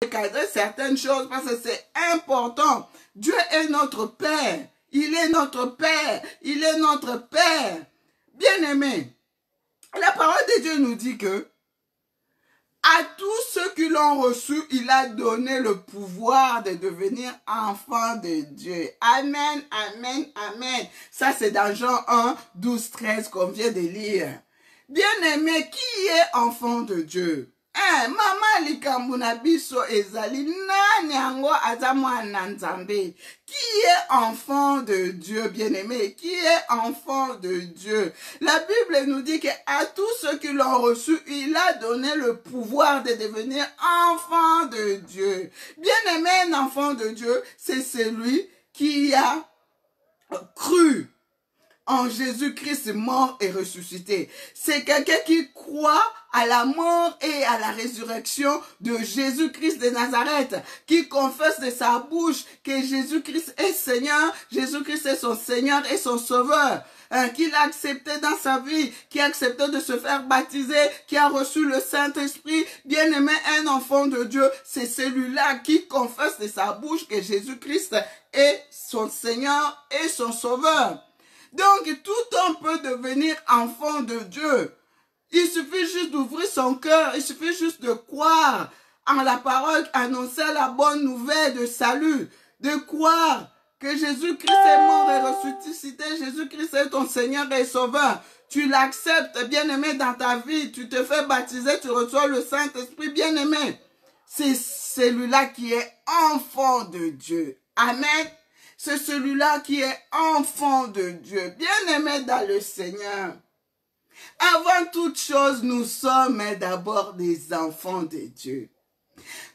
cadrer certaines choses parce que c'est important. Dieu est notre Père. Il est notre Père. Il est notre Père. Bien-aimé, la parole de Dieu nous dit que à tous ceux qui l'ont reçu, il a donné le pouvoir de devenir enfants de Dieu. Amen, amen, amen. Ça, c'est dans Jean 1, 12, 13 qu'on vient de lire. Bien-aimé, qui est enfant de Dieu? Mama likambuna biso ezali nani ango azamwana nzambe. Qui est enfant de Dieu, bien-aimé? Qui est enfant de Dieu? La Bible nous dit qu'à tous ceux qui l'ont reçu, il a donné le pouvoir de devenir enfant de Dieu. Bien-aimé, un enfant de Dieu, c'est celui qui a cru en Jésus-Christ mort et ressuscité. C'est quelqu'un qui croit à la mort et à la résurrection de Jésus-Christ de Nazareth, qui confesse de sa bouche que Jésus-Christ est Seigneur, Jésus-Christ est son Seigneur et son Sauveur, qu'il a accepté dans sa vie, qui a accepté de se faire baptiser, qui a reçu le Saint-Esprit. Bien-aimé, un enfant de Dieu, c'est celui-là qui confesse de sa bouche que Jésus-Christ est son Seigneur et son Sauveur. Donc, tout homme peut devenir enfant de Dieu. Il suffit juste d'ouvrir son cœur, il suffit juste de croire en la parole, annoncer la bonne nouvelle de salut, de croire que Jésus-Christ est mort et ressuscité, Jésus-Christ est ton Seigneur et Sauveur. Tu l'acceptes, bien-aimé, dans ta vie, tu te fais baptiser, tu reçois le Saint-Esprit, bien-aimé. C'est celui-là qui est enfant de Dieu. Amen. C'est celui-là qui est enfant de Dieu, bien-aimé dans le Seigneur. Avant toute chose, nous sommes d'abord des enfants de Dieu.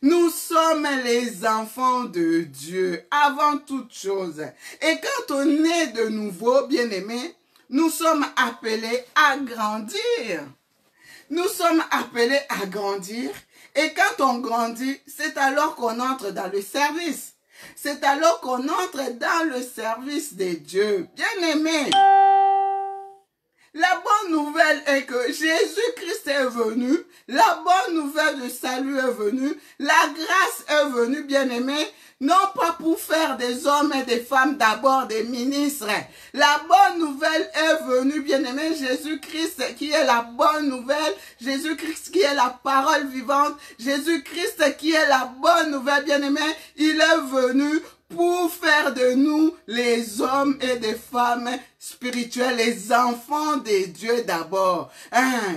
Nous sommes les enfants de Dieu, avant toute chose. Et quand on est de nouveau, bien-aimé, nous sommes appelés à grandir. Nous sommes appelés à grandir. Et quand on grandit, c'est alors qu'on entre dans le service. C'est alors qu'on entre dans le service de Dieu. Bien-aimé, la bonne nouvelle est que Jésus-Christ est venu. La bonne nouvelle de salut est venue. La grâce est venue, bien-aimé. Non pas pour faire des hommes et des femmes d'abord des ministres. La bonne nouvelle est venue, bien-aimé, Jésus-Christ qui est la bonne nouvelle, Jésus-Christ qui est la parole vivante, Jésus-Christ qui est la bonne nouvelle, bien-aimé, il est venu pour faire de nous les hommes et des femmes spirituels, les enfants de Dieu d'abord.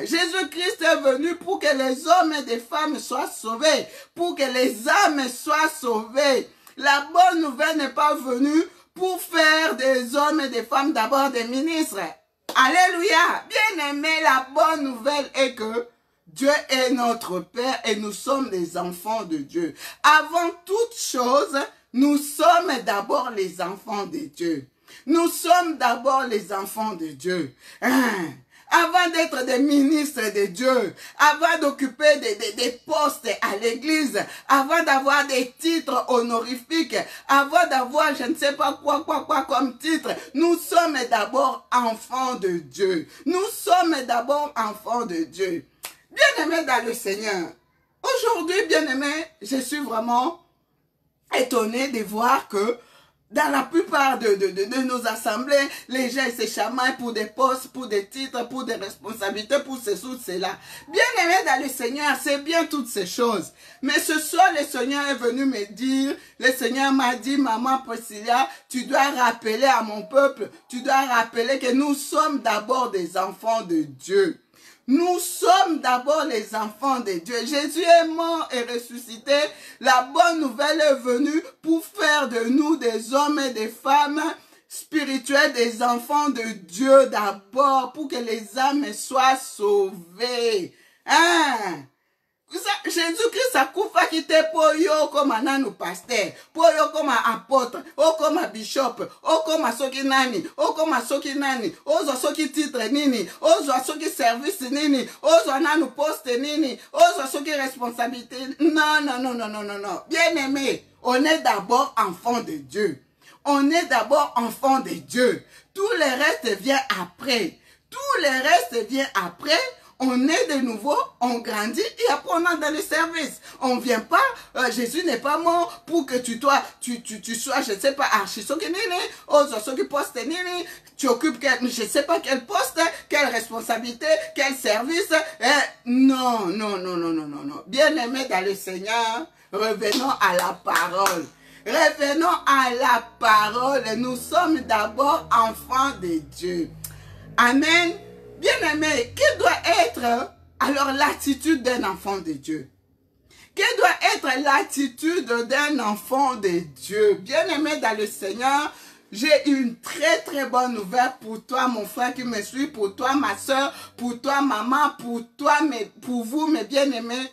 Jésus-Christ est venu pour que les hommes et des femmes soient sauvés, pour que les âmes soient sauvées. La bonne nouvelle n'est pas venue pour faire des hommes et des femmes d'abord des ministres. Alléluia! Bien-aimé, la bonne nouvelle est que Dieu est notre Père et nous sommes des enfants de Dieu. Avant toute chose, nous sommes d'abord les enfants de Dieu. Nous sommes d'abord les enfants de Dieu. Avant d'être des ministres de Dieu, avant d'occuper des postes à l'église, avant d'avoir des titres honorifiques, avant d'avoir je ne sais pas quoi comme titre, nous sommes d'abord enfants de Dieu. Nous sommes d'abord enfants de Dieu. Bien-aimés dans le Seigneur, aujourd'hui, bien-aimés, je suis vraiment étonné de voir que dans la plupart de nos assemblées, les gens se chamaillent pour des postes, pour des titres, pour des responsabilités, pour ceci ou cela. Bien-aimé dans le Seigneur, c'est bien toutes ces choses. Mais ce soir, le Seigneur est venu me dire, le Seigneur m'a dit, maman Priscilla, tu dois rappeler à mon peuple, tu dois rappeler que nous sommes d'abord des enfants de Dieu. Nous sommes d'abord les enfants de Dieu. Jésus est mort et ressuscité. La bonne nouvelle est venue pour faire de nous des hommes et des femmes spirituels, des enfants de Dieu d'abord, pour que les âmes soient sauvées. Jésus-Christ a kufa kite po yo comme nanu pasteur, po yo comme apôtre, o comme bishop, o comme soki nani, o comme soki nani, ozo soki titre nini, ozo soki service nini, ozo nanu poste nini, ozo soki responsabilité. Non. Bien-aimé, on est d'abord enfant de Dieu. On est d'abord enfant de Dieu. Tout le reste vient après. Tout le reste vient après. on est de nouveau, on grandit et après on entre dans le service. On ne vient pas, Jésus n'est pas mort pour que tu sois, je ne sais pas, tu occupes je ne sais pas quel poste, quelle responsabilité, quel service. Non, non, non, non, non, non, non. Bien-aimés dans le Seigneur, revenons à la parole. Revenons à la parole. Nous sommes d'abord enfants de Dieu. Amen. Bien-aimé, quelle doit être alors l'attitude d'un enfant de Dieu? Quelle doit être l'attitude d'un enfant de Dieu? Bien-aimé dans le Seigneur, j'ai une très très bonne nouvelle pour toi, mon frère qui me suit, pour toi, ma soeur, pour toi, maman, pour toi, pour vous, mes bien-aimés.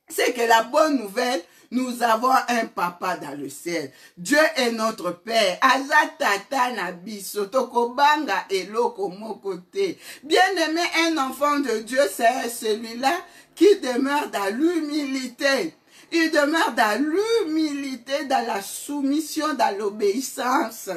C'est que la bonne nouvelle, nous avons un papa dans le ciel. Dieu est notre Père. Azatata nabiso tokobanga eloko mokote. Bien-aimé, un enfant de Dieu, c'est celui-là qui demeure dans l'humilité. Il demeure dans l'humilité, dans la soumission, dans l'obéissance.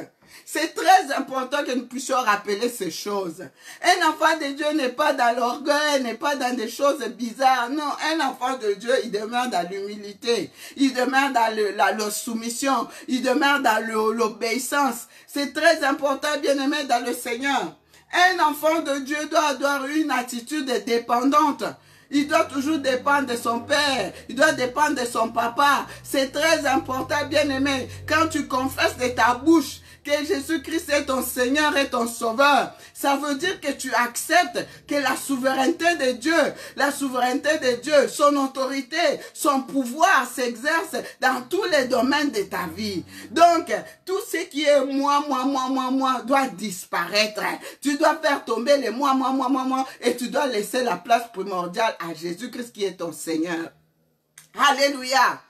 C'est très important que nous puissions rappeler ces choses. Un enfant de Dieu n'est pas dans l'orgueil, n'est pas dans des choses bizarres. Non, un enfant de Dieu, il demeure dans l'humilité. Il demeure dans la soumission. Il demeure dans l'obéissance. C'est très important, bien-aimé, dans le Seigneur. Un enfant de Dieu doit avoir une attitude dépendante. Il doit toujours dépendre de son père. Il doit dépendre de son papa. C'est très important, bien-aimé. Quand tu confesses de ta bouche que Jésus-Christ est ton Seigneur et ton Sauveur, ça veut dire que tu acceptes que la souveraineté de Dieu, son autorité, son pouvoir s'exerce dans tous les domaines de ta vie. Donc, tout ce qui est moi, doit disparaître. Tu dois faire tomber les moi, et tu dois laisser la place primordiale à Jésus-Christ qui est ton Seigneur. Alléluia.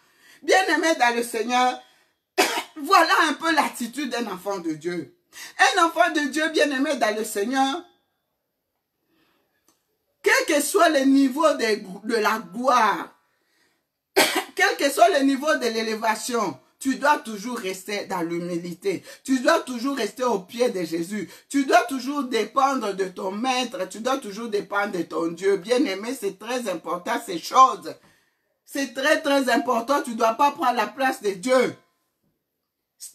Bien-aimé dans le Seigneur, voilà un peu l'attitude d'un enfant de Dieu. Un enfant de Dieu bien-aimé dans le Seigneur, quel que soit le niveau de la gloire, quel que soit le niveau de l'élévation, tu dois toujours rester dans l'humilité. Tu dois toujours rester au pied de Jésus. Tu dois toujours dépendre de ton maître. Tu dois toujours dépendre de ton Dieu. Bien-aimé, c'est très important ces choses. C'est très très important. Tu ne dois pas prendre la place de Dieu.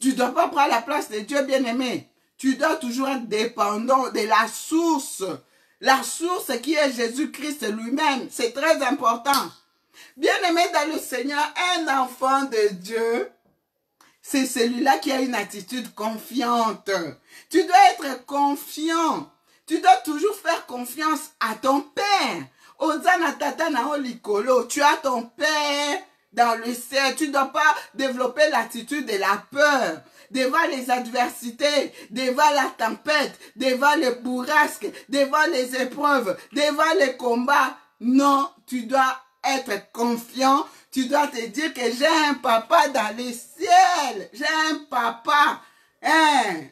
Tu ne dois pas prendre la place de Dieu, bien-aimé. Tu dois toujours être dépendant de la source. La source qui est Jésus-Christ lui-même. C'est très important. Bien-aimé dans le Seigneur, un enfant de Dieu, c'est celui-là qui a une attitude confiante. Tu dois être confiant. Tu dois toujours faire confiance à ton Père. Ozana tata na olikolo. Tu as ton Père dans le ciel. Tu ne dois pas développer l'attitude de la peur devant les adversités, devant la tempête, devant les bourrasques, devant les épreuves, devant les combats. Non, tu dois être confiant. Tu dois te dire que j'ai un papa dans les ciels. J'ai un papa.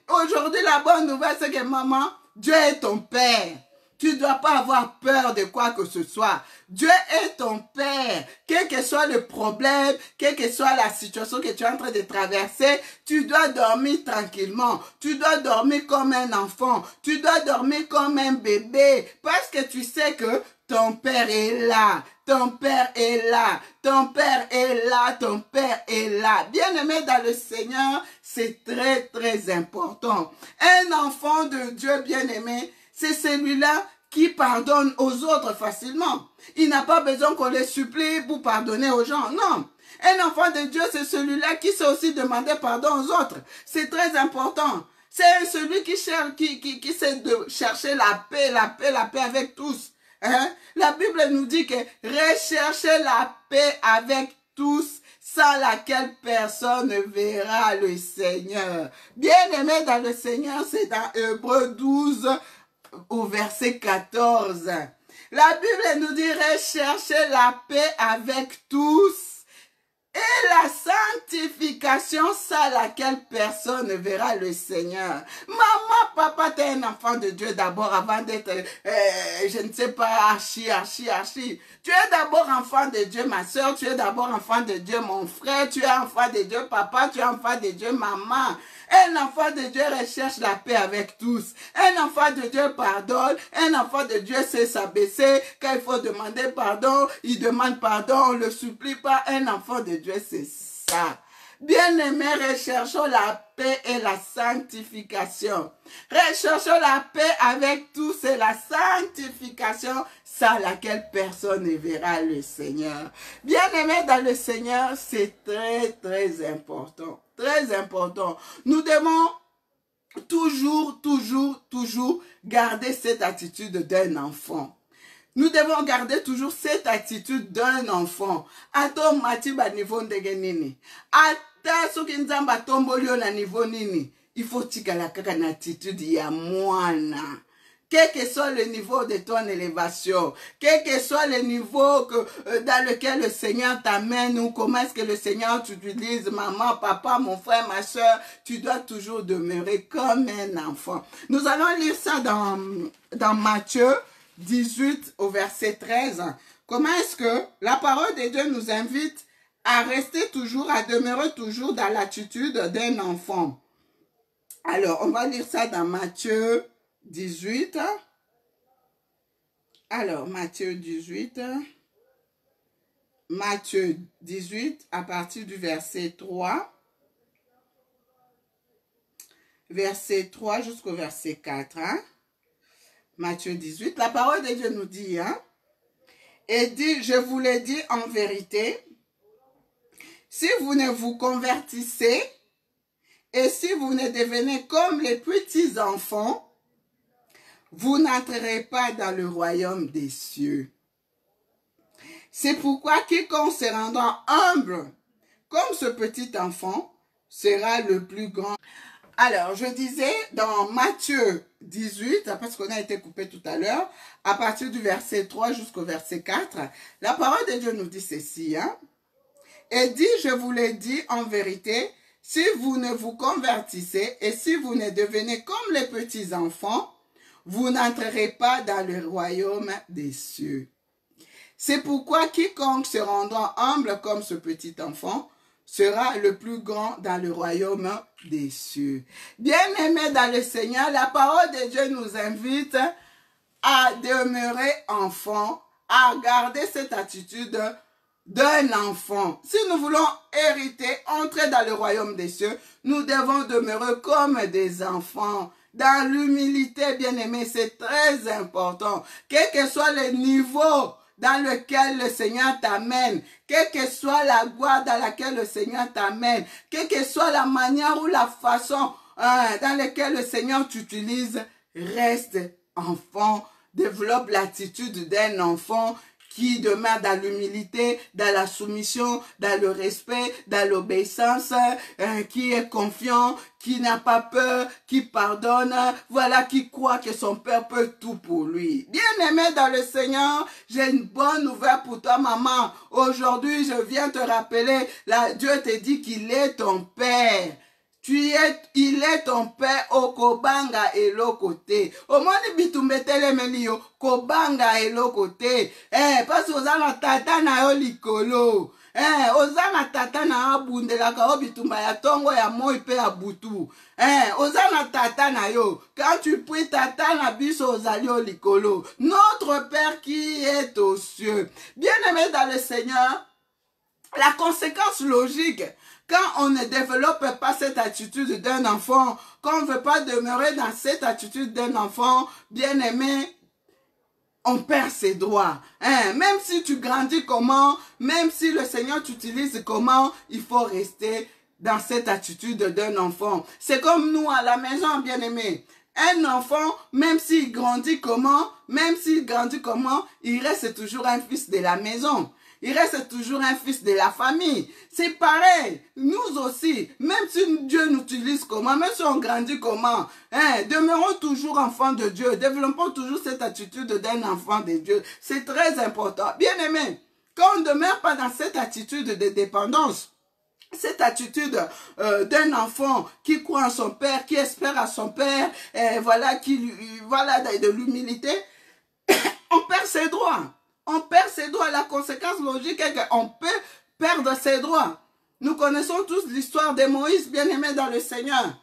Aujourd'hui, la bonne nouvelle, c'est que maman, Dieu est ton Père. Tu ne dois pas avoir peur de quoi que ce soit. Dieu est ton Père. Quel que soit le problème, quelle que soit la situation que tu es en train de traverser, tu dois dormir tranquillement. Tu dois dormir comme un enfant. Tu dois dormir comme un bébé. Parce que tu sais que ton Père est là. Ton Père est là. Ton Père est là. Ton Père est là. Bien-aimé dans le Seigneur, c'est très très important. Un enfant de Dieu bien-aimé, c'est celui-là qui pardonne aux autres facilement. Il n'a pas besoin qu'on les supplie pour pardonner aux gens. Non. Un enfant de Dieu, c'est celui-là qui sait aussi demander pardon aux autres. C'est très important. C'est celui qui sait de chercher la paix avec tous. Hein? La Bible nous dit que recherchez la paix avec tous, sans laquelle personne ne verra le Seigneur. Bien-aimé dans le Seigneur, c'est dans Hébreux 12, au verset 14. La Bible nous dit rechercher la paix avec tous et la sanctification sans laquelle personne ne verra le Seigneur. Maman, papa, tu es un enfant de Dieu d'abord avant d'être, je ne sais pas, archi. Tu es d'abord enfant de Dieu, ma soeur. Tu es d'abord enfant de Dieu, mon frère. Tu es enfant de Dieu, papa. Tu es enfant de Dieu, maman. Un enfant de Dieu recherche la paix avec tous. Un enfant de Dieu pardonne. Un enfant de Dieu sait s'abaisser. Quand il faut demander pardon, il demande pardon. On ne le supplie pas. Un enfant de Dieu, c'est ça. Bien-aimés, recherchons la paix et la sanctification. Recherchons la paix avec tous et la sanctification sans laquelle personne ne verra le Seigneur. Bien-aimés dans le Seigneur, c'est très, très important. Très important. Nous devons toujours garder cette attitude d'un enfant. Nous devons garder toujours cette attitude d'un enfant. Ato matiba niveau ndenge nini. Ata soki nzamba tombolio na niveau nini. Il faut tikala kaka na attitude ya mwana. Quel que soit le niveau de ton élévation, quel que soit le niveau dans lequel le Seigneur t'amène ou comment est-ce que le Seigneur t'utilise, maman, papa, mon frère, ma soeur, tu dois toujours demeurer comme un enfant. Nous allons lire ça dans Matthieu 18 au verset 13. Comment est-ce que la parole de Dieu nous invite à rester toujours, à demeurer toujours dans l'attitude d'un enfant. Alors, on va lire ça dans Matthieu 18. Alors, Matthieu 18. Matthieu 18, à partir du verset 3. Verset 3 jusqu'au verset 4. Matthieu 18. La parole de Dieu nous dit, et dit, je vous l'ai dit en vérité, si vous ne vous convertissez, et si vous ne devenez comme les petits enfants, vous n'entrerez pas dans le royaume des cieux. C'est pourquoi quiconque se rendra humble comme ce petit enfant sera le plus grand. Alors, je disais dans Matthieu 18, parce qu'on a été coupé tout à l'heure, à partir du verset 3 jusqu'au verset 4, la parole de Dieu nous dit ceci, et dit, je vous l'ai dit en vérité, si vous ne vous convertissez et si vous ne devenez comme les petits enfants, vous n'entrerez pas dans le royaume des cieux. C'est pourquoi quiconque se rendra humble comme ce petit enfant sera le plus grand dans le royaume des cieux. Bien-aimés dans le Seigneur, la parole de Dieu nous invite à demeurer enfant, à garder cette attitude d'un enfant. Si nous voulons hériter, entrer dans le royaume des cieux, nous devons demeurer comme des enfants. Dans l'humilité, bien-aimés, c'est très important. Quel que soit le niveau dans lequel le Seigneur t'amène, quelle que soit la gloire dans laquelle le Seigneur t'amène, quelle que soit la manière ou la façon dans laquelle le Seigneur t'utilise, reste enfant, développe l'attitude d'un enfant qui demeure dans l'humilité, dans la soumission, dans le respect, dans l'obéissance, qui est confiant, qui n'a pas peur, qui pardonne, voilà, qui croit que son Père peut tout pour lui. Bien-aimé dans le Seigneur, j'ai une bonne nouvelle pour toi, maman. Aujourd'hui, je viens te rappeler, Dieu te dit qu'il est ton Père. Il est ton père au kobanga et l'autre côté. Au moins, bitumbetele melio, kobanga et l'autre côté. Parce que ozana tata na yo likolo. Ozana tata na abundela ka obitumba ya tongo ya moi pe ya butu. Ozana tata na yo. Quand tu pries tata na biso ozali o likolo. Notre Père qui est aux cieux. Bien-aimé dans le Seigneur, la conséquence logique, quand on ne développe pas cette attitude d'un enfant, quand on ne veut pas demeurer dans cette attitude d'un enfant, bien aimé, on perd ses droits. Même si tu grandis comment, même si le Seigneur t'utilise comment, il faut rester dans cette attitude d'un enfant. C'est comme nous à la maison, bien aimé. Un enfant, même s'il grandit comment, il reste toujours un fils de la maison. Il reste toujours un fils de la famille. C'est pareil. Nous aussi, même si Dieu nous utilise comment, même si on grandit comment, demeurons toujours enfants de Dieu. Développons toujours cette attitude d'un enfant de Dieu. C'est très important. Bien aimé, quand on ne demeure pas dans cette attitude de dépendance, cette attitude d'un enfant qui croit en son père, qui espère à son père, et voilà, voilà, de l'humilité, on perd ses droits. On perd ses droits. La conséquence logique est qu'on peut perdre ses droits. Nous connaissons tous l'histoire de Moïse, bien-aimé dans le Seigneur.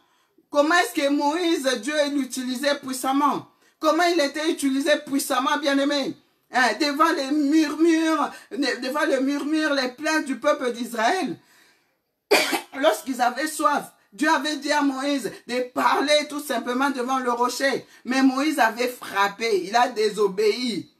Comment est-ce que Moïse, Dieu l'utilisait puissamment? Comment il était utilisé puissamment, bien-aimé? Devant les murmures, les plaintes du peuple d'Israël. Lorsqu'ils avaient soif, Dieu avait dit à Moïse de parler tout simplement devant le rocher. Mais Moïse avait frappé, il a désobéi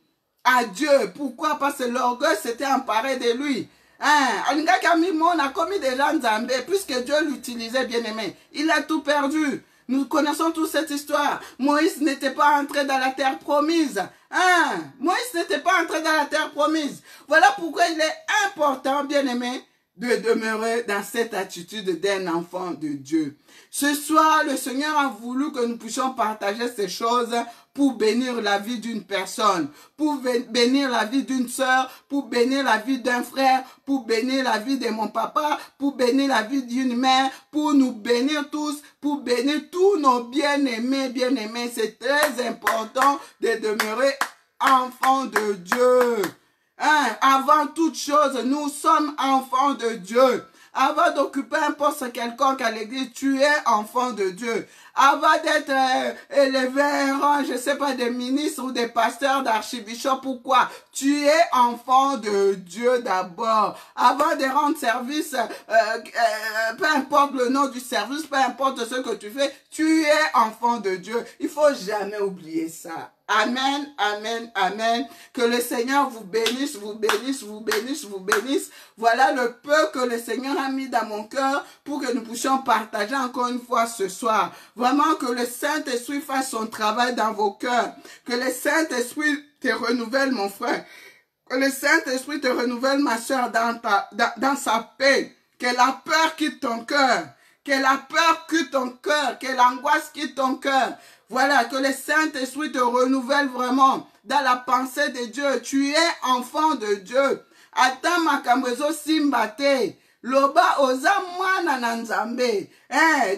à Dieu. Pourquoi? Parce que l'orgueil s'était emparé de lui. On a commis déjà Nzambé, puisque Dieu l'utilisait, bien aimé. Il a tout perdu. Nous connaissons tous cette histoire. Moïse n'était pas entré dans la terre promise. Moïse n'était pas entré dans la terre promise. Voilà pourquoi il est important, bien aimé, de demeurer dans cette attitude d'un enfant de Dieu. Ce soir, le Seigneur a voulu que nous puissions partager ces choses pour bénir la vie d'une personne, pour bénir la vie d'une sœur, pour bénir la vie d'un frère, pour bénir la vie de mon papa, pour bénir la vie d'une mère, pour nous bénir tous, pour bénir tous nos bien-aimés, bien-aimés. C'est très important de demeurer enfant de Dieu. Avant toute chose, nous sommes enfants de Dieu. Avant d'occuper un poste quelconque à l'église, tu es enfant de Dieu. Avant d'être élevé un rang, je ne sais pas, des ministres ou des pasteurs, d'archibishops, pourquoi? Tu es enfant de Dieu d'abord. Avant de rendre service, peu importe le nom du service, peu importe ce que tu fais, tu es enfant de Dieu. Il ne faut jamais oublier ça. Amen, amen, amen. Que le Seigneur vous bénisse, vous bénisse, vous bénisse, vous bénisse. Voilà le peu que le Seigneur a mis dans mon cœur pour que nous puissions partager encore une fois ce soir. Vraiment que le Saint-Esprit fasse son travail dans vos cœurs. Que le Saint-Esprit te renouvelle, mon frère. Que le Saint-Esprit te renouvelle, ma soeur, dans sa paix. Que la peur quitte ton cœur. Que la peur quitte ton cœur. Que l'angoisse quitte ton cœur. Voilà, que le Saint-Esprit te renouvelle vraiment dans la pensée de Dieu. Tu es enfant de Dieu. Attends makambezo simbate. Loba oza mwana na nzambe.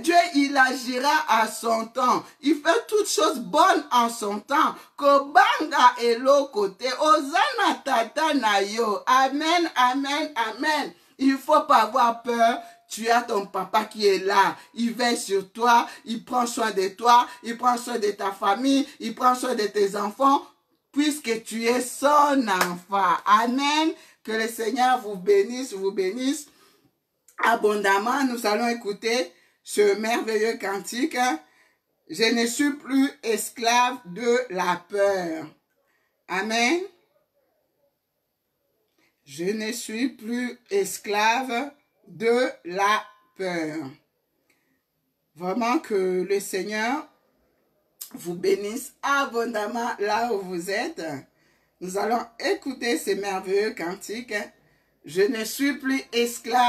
Dieu, il agira à son temps. Il fait toutes choses bonnes en son temps. Kobanga elo kote. Ozana tata na yo. Amen, amen, amen. Il ne faut pas avoir peur. Tu as ton papa qui est là, il veille sur toi, il prend soin de toi, il prend soin de ta famille, il prend soin de tes enfants, puisque tu es son enfant. Amen. Que le Seigneur vous bénisse abondamment. Nous allons écouter ce merveilleux cantique. Je ne suis plus esclave de la peur. Amen. Je ne suis plus esclave de la peur. Vraiment que le Seigneur vous bénisse abondamment là où vous êtes. Nous allons écouter ces merveilleux cantiques. Je ne suis plus esclave